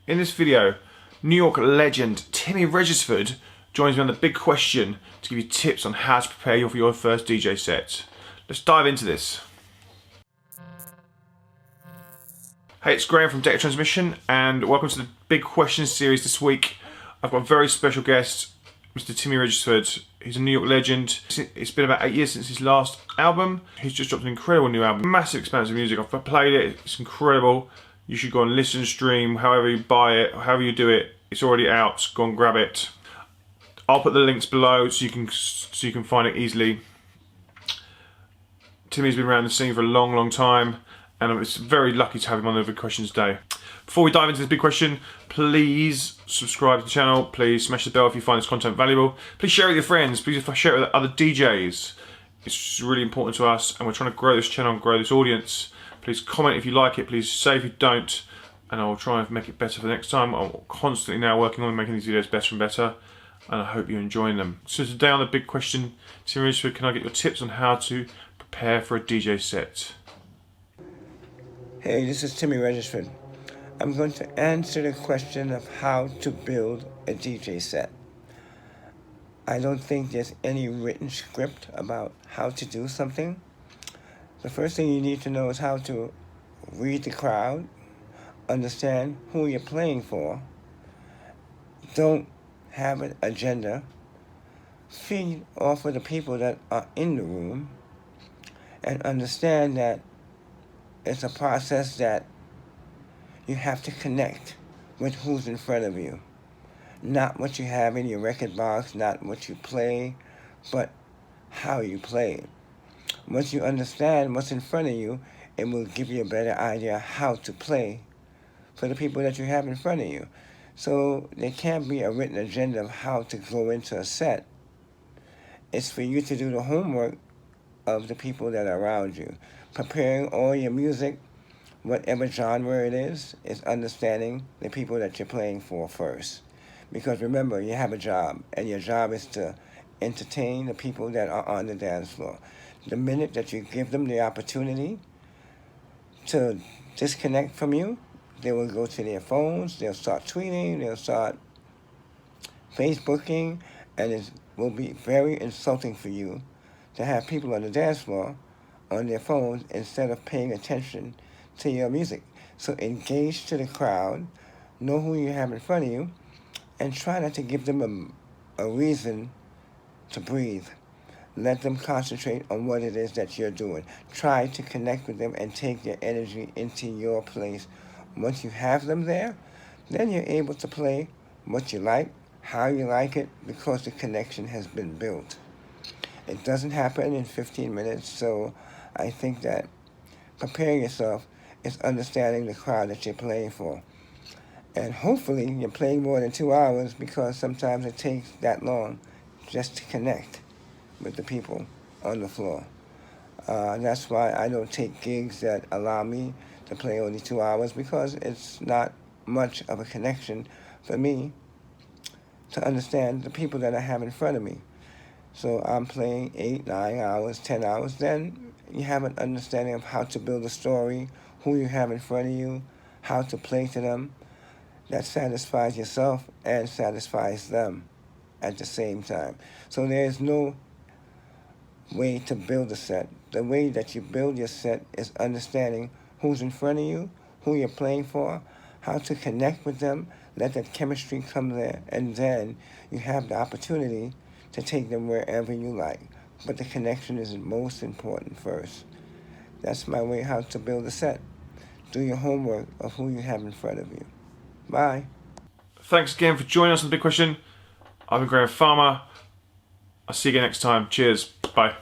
In this video, New York legend Timmy Regisford joins me on the big question to give you tips on how to prepare you for your first DJ set. Let's dive into this. Hey, it's Grahame from Deck Transmission and welcome to the big question series this week. I've got a very special guest, Mr. Timmy Regisford. He's a New York legend. It's been about 8 years since his last album. He's just dropped an incredible new album. Massive expanse of music. I've played it. It's incredible. You should go and listen, stream, however you buy it, however you do it. It's already out. Go and grab it. I'll put the links below so you can find it easily. Timmy's been around the scene for a long, long time, and I'm very lucky to have him on the Big Questions Day. Before we dive into this big question, please subscribe to the channel. Please smash the bell if you find this content valuable. Please share it with your friends. Please share it with other DJs. It's really important to us, and we're trying to grow this channel and grow this audience. Please comment if you like it. Please say if you don't, and I'll try and make it better for the next time. I'm constantly now working on making these videos better and better, and I hope you're enjoying them. So today on the big question, seriously, can I get your tips on how to prepare for a DJ set? Hey, this is Timmy Regisford. I'm going to answer the question of how to build a DJ set. I don't think there's any written script about how to do something. The first thing you need to know is how to read the crowd, understand who you're playing for, don't have an agenda, feed off of the people that are in the room, and understand that it's a process that you have to connect with who's in front of you. Not what you have in your record box, not what you play, but how you play it. Once you understand what's in front of you, it will give you a better idea how to play for the people that you have in front of you. So there can't be a written agenda of how to go into a set. It's for you to do the homework of the people that are around you. Preparing all your music, whatever genre it is understanding the people that you're playing for first. Because remember, you have a job, and your job is to entertain the people that are on the dance floor. The minute that you give them the opportunity to disconnect from you, they will go to their phones, they'll start tweeting, they'll start Facebooking, and it will be very insulting for you to have people on the dance floor on their phones instead of paying attention to your music. So engage to the crowd, know who you have in front of you, and try not to give them a reason to breathe. Let them concentrate on what it is that you're doing. Try to connect with them and take their energy into your place. Once you have them there, then you're able to play what you like, how you like it, because the connection has been built. It doesn't happen in 15 minutes, so I think that preparing yourself is understanding the crowd that you're playing for. And hopefully you're playing more than 2 hours, because sometimes it takes that long just to connect with the people on the floor. That's why I don't take gigs that allow me to play only 2 hours, because it's not much of a connection for me to understand the people that I have in front of me. So I'm playing 8, 9 hours, 10 hours, then you have an understanding of how to build a story, who you have in front of you, how to play to them. That satisfies yourself and satisfies them at the same time. So there's no way to build a set. The way that you build your set is understanding who's in front of you, who you're playing for, how to connect with them, let that chemistry come there, and then you have the opportunity to take them wherever you like. But the connection is most important first. That's my way how to build a set. Do your homework of who you have in front of you. Bye. Thanks again for joining us on the big question. I've been Grahame Farmer. I'll see you again next time. Cheers. Bye.